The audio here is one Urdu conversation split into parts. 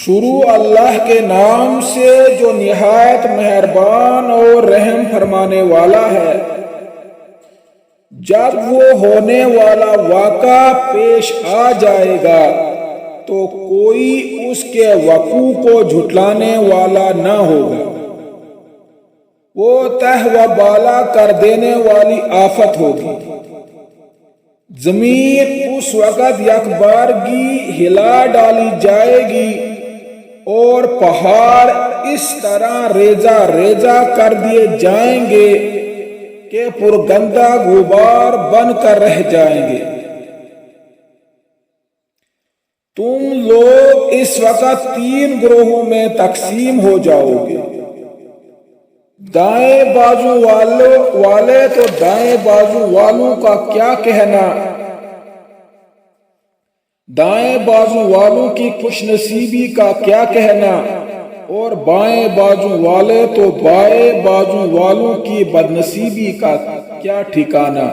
شروع اللہ کے نام سے جو نہایت مہربان اور رحم فرمانے والا ہے۔ جب وہ ہونے والا واقعہ پیش آ جائے گا تو کوئی اس کے وقوع کو جھٹلانے والا نہ ہوگا۔ وہ تہ و بالا کر دینے والی آفت ہوگی۔ زمین اس وقت یکبارگی ہلا ڈالی جائے گی اور پہاڑ اس طرح ریزہ ریزہ کر دیے جائیں گے کہ پرگندہ غبار بن کر رہ جائیں گے۔ تم لوگ اس وقت 3 گروہوں میں تقسیم ہو جاؤ گے۔ دائیں بازو والے تو دائیں بازو والوں کا کیا کہنا، دائیں بازو والوں کی خوش نصیبی کا کیا کہنا، اور بائیں بازو والے تو بائیں بازو والوں کی بدنصیبی کا کیا ٹھکانہ،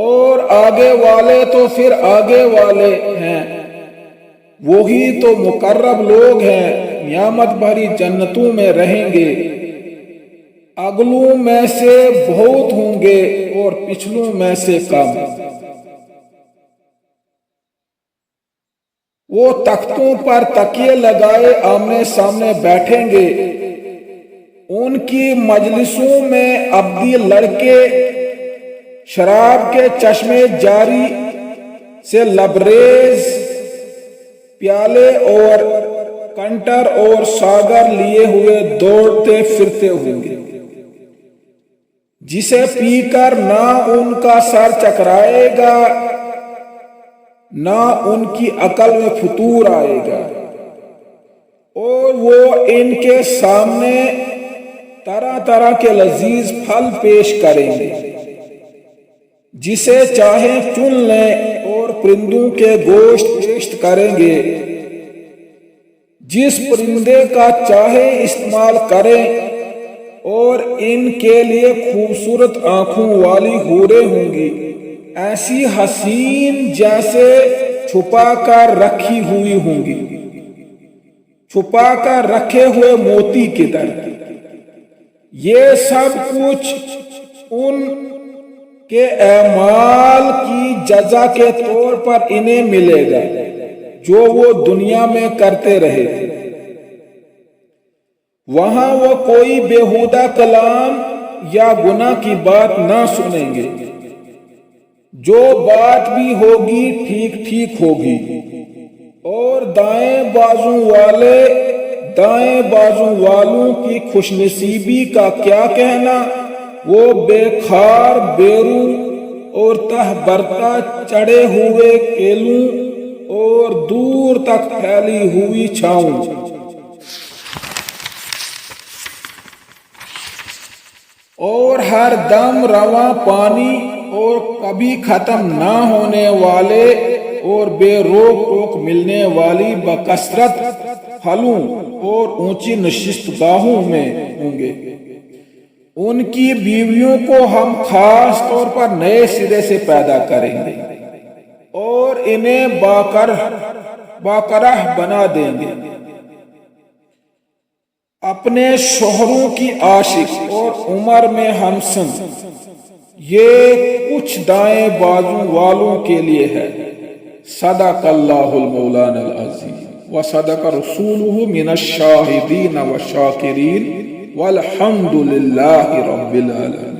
اور آگے والے تو پھر آگے والے ہیں، وہی تو مقرب لوگ ہیں، نعمت بھری جنتوں میں رہیں گے۔ اگلوں میں سے بہت ہوں گے اور پچھلوں میں سے کم۔ وہ تختوں پر تکیے لگائے آمنے سامنے بیٹھیں گے۔ ان کی مجلسوں میں ابدی لڑکے شراب کے چشمے جاری سے لبریز پیالے اور کنٹر اور ساگر لیے ہوئے دوڑتے پھرتے ہوں گے، جسے پی کر نہ ان کا سر چکرائے گا نہ ان کی عقل میں فطور آئے گا، اور وہ ان کے سامنے طرح طرح کے لذیذ پھل پیش کریں گے، جسے چاہیں چن لیں، اور پرندوں کے گوشت پیش کریں گے، جس پرندے کا چاہے استعمال کریں، اور ان کے لیے خوبصورت آنکھوں والی حوریں ہوں گی، ایسی حسین جیسے چھپا کر رکھی ہوئی ہوں گی، چھپا کر رکھے ہوئے موتی کی طرح۔ یہ سب کچھ ان کے اعمال کی جزا کے طور پر انہیں ملے گا جو وہ دنیا میں کرتے رہے تھے۔ وہاں وہ کوئی بیہودہ کلام یا گناہ کی بات نہ سنیں گے، جو بات بھی ہوگی ٹھیک ٹھیک ہوگی، اور دائیں بازو والوں کی خوش نصیبی کا کیا کہنا، وہ بے خار بیرو اور تہ برتا چڑھے ہوئے کیلوں اور دور تک پھیلی ہوئی چھاؤں، اور ہر دم رواں پانی اور کبھی ختم نہ ہونے والے اور بے روک ٹوک ملنے والی بکثرت پھلوں اور اونچی نشست گاہوں میں ہوں گے۔ ان کی بیویوں کو ہم خاص طور پر نئے سرے سے پیدا کریں گے اور انہیں باکرہ بنا دیں گے۔ اپنے شوہروں کی عاشق اور عمر میں ہمسن، یہ کچھ دائیں بازو والوں کے لیے ہے۔ صدق اللہ المولانا العظیم وصدق رسولہ من الشاہدین والشاکرین والحمد للہ رب العالمین۔